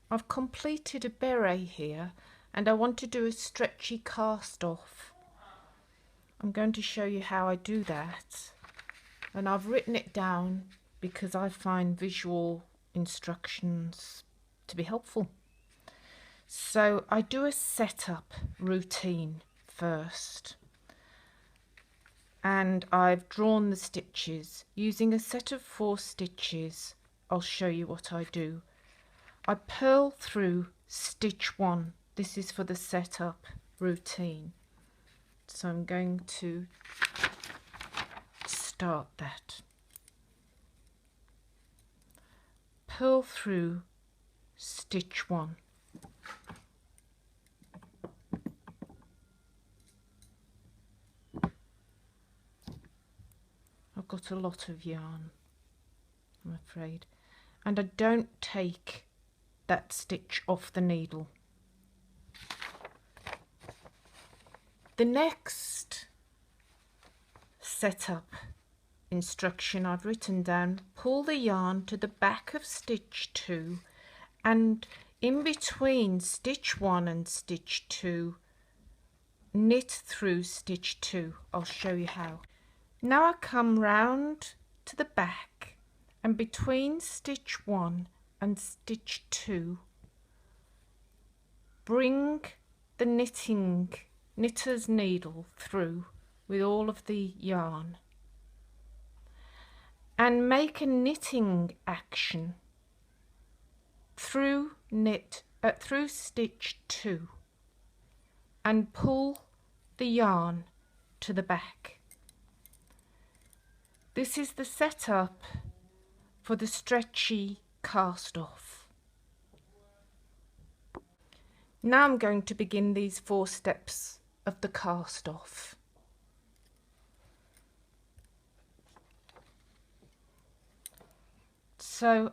I've completed a beret here and I want to do a stretchy cast off. I'm going to show you how I do that, and I've written it down because I find visual instructions to be helpful. So I do a setup routine first, and I've drawn the stitches using a set of 4 stitches. I'll show you what I do. I purl through stitch 1. This is for the setup routine. So I'm going to start that. Purl through stitch 1. I've got a lot of yarn, I'm afraid, and I don't take that stitch off the needle. The next setup instruction I've written down: pull the yarn to the back of stitch 2, and in between stitch 1 and stitch 2 knit through stitch 2. I'll show you how. Now I come round to the back, and between stitch 1 and stitch 2 bring the knitter's needle through with all of the yarn and make a knitting action through stitch 2 and pull the yarn to the back. This is the setup for the stretchy cast off. Now I'm going to begin these 4 steps of the cast off. So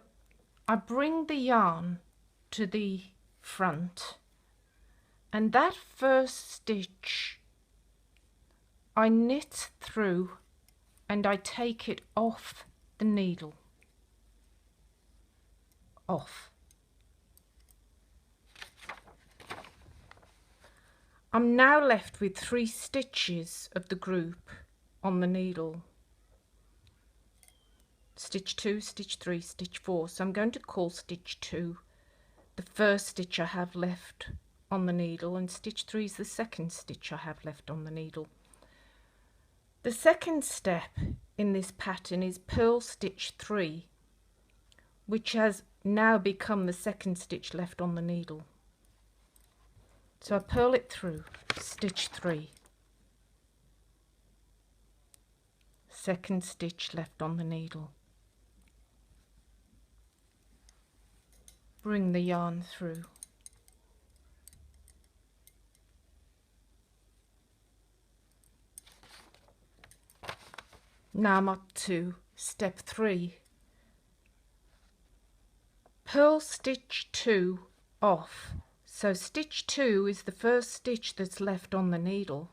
I bring the yarn to the front, and that first stitch I knit through and I take it off the needle. Off. I'm now left with 3 stitches of the group on the needle. Stitch 2, stitch 3, stitch 4. So I'm going to call stitch 2 the first stitch I have left on the needle, and stitch 3 is the second stitch I have left on the needle. The second step in this pattern is purl stitch 3, which has now become the second stitch left on the needle. So I purl it through stitch 3, second stitch left on the needle, bring the yarn through, now I'm up to step 3. Purl stitch 2 off. So stitch 2 is the first stitch that's left on the needle.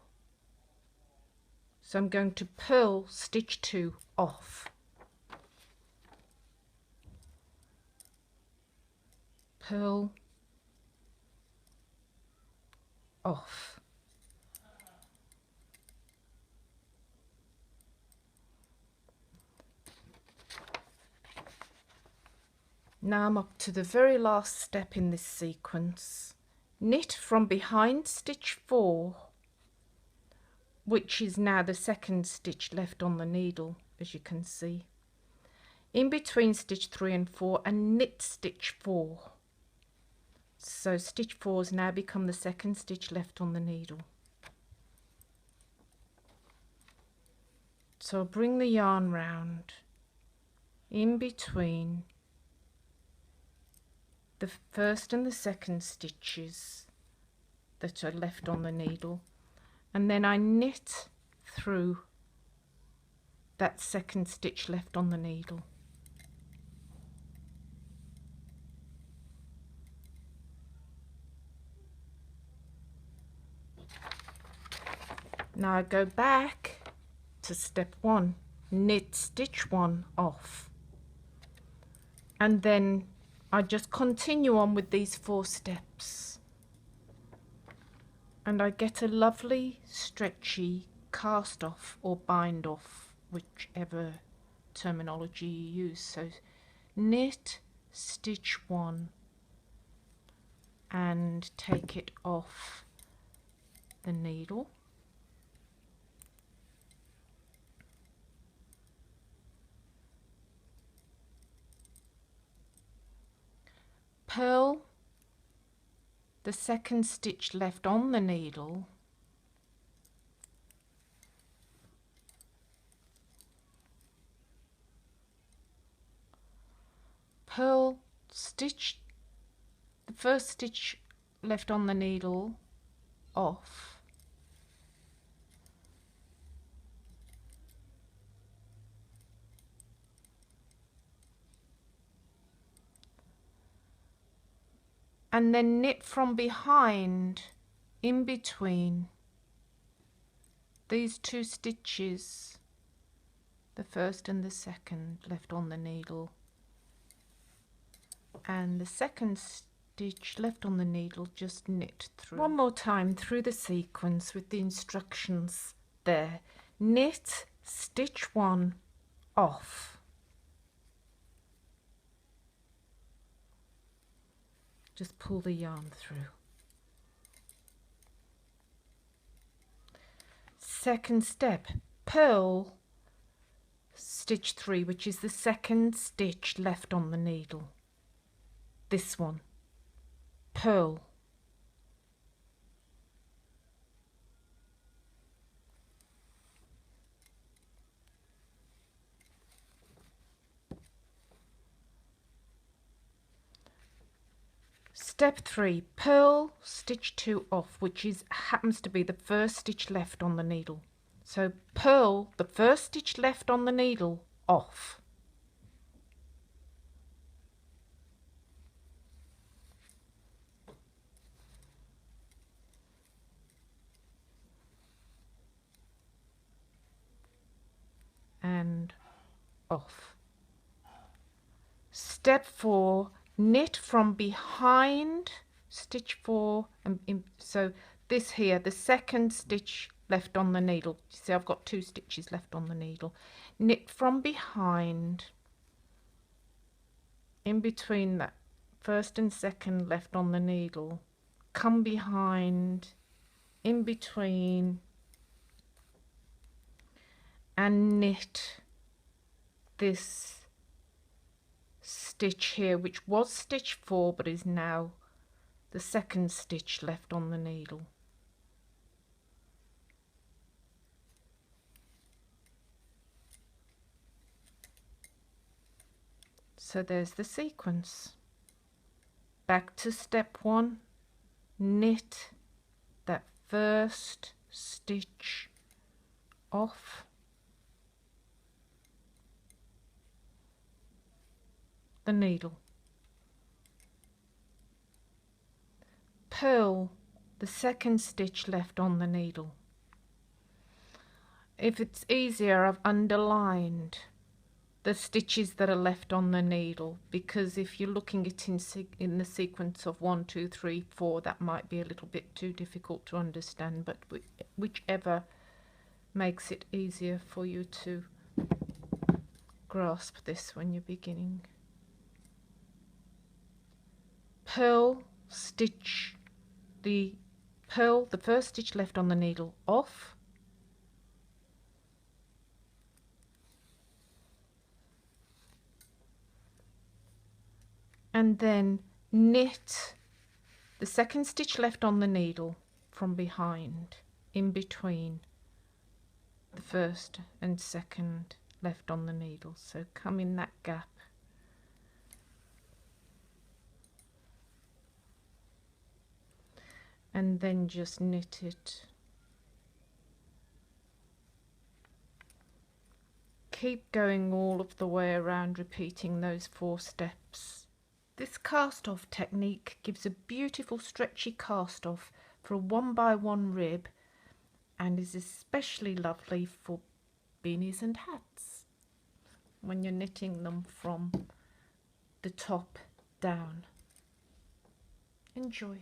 So I'm going to purl stitch 2 off. Purl off. Now I'm up to the very last step in this sequence. Knit from behind stitch 4, which is now the second stitch left on the needle, as you can see, in between stitch 3 and 4, and knit stitch 4. So stitch 4 has now become the second stitch left on the needle. So I'll bring the yarn round in between the first and the second stitches that are left on the needle, and then I knit through that second stitch left on the needle. Now I go back to step 1, knit stitch 1 off, and then I just continue on with these 4 steps and I get a lovely stretchy cast off or bind off, whichever terminology you use. So knit, stitch 1 and take it off the needle. Purl the 2nd stitch left on the needle, purl, stitch the 1st stitch left on the needle off, and then knit from behind in between these 2 stitches, the 1st and the 2nd left on the needle, and the 2nd stitch left on the needle, just knit through. One more time through the sequence with the instructions there. Knit, stitch 1 off, just pull the yarn through. 2nd step, purl stitch 3, which is the 2nd stitch left on the needle, this one, purl, step 3, purl stitch 2 off, which happens to be the 1st stitch left on the needle. So purl the 1st stitch left on the needle off, and off. Step 4, knit from behind stitch 4 and so this here, the 2nd stitch left on the needle. You see I've got 2 stitches left on the needle. Knit from behind in between that 1st and 2nd left on the needle, come behind in between and knit this stitch here, which was stitch 4 but is now the 2nd stitch left on the needle. So there's the sequence. Back to step 1, knit that 1st stitch off, the needle, purl the 2nd stitch left on the needle. If it's easier, I've underlined the stitches that are left on the needle, because if you're looking at in the sequence of 1, 2, 3, 4, that might be a little bit too difficult to understand, but whichever makes it easier for you to grasp this when you're beginning. Purl stitch the 1st stitch left on the needle off, and then knit the 2nd stitch left on the needle from behind in between the 1st and 2nd left on the needle. So come in that gap and then just knit it. Keep going all of the way around, repeating those 4 steps. This cast off technique gives a beautiful stretchy cast off for a 1x1 rib and is especially lovely for beanies and hats when you're knitting them from the top down. Enjoy.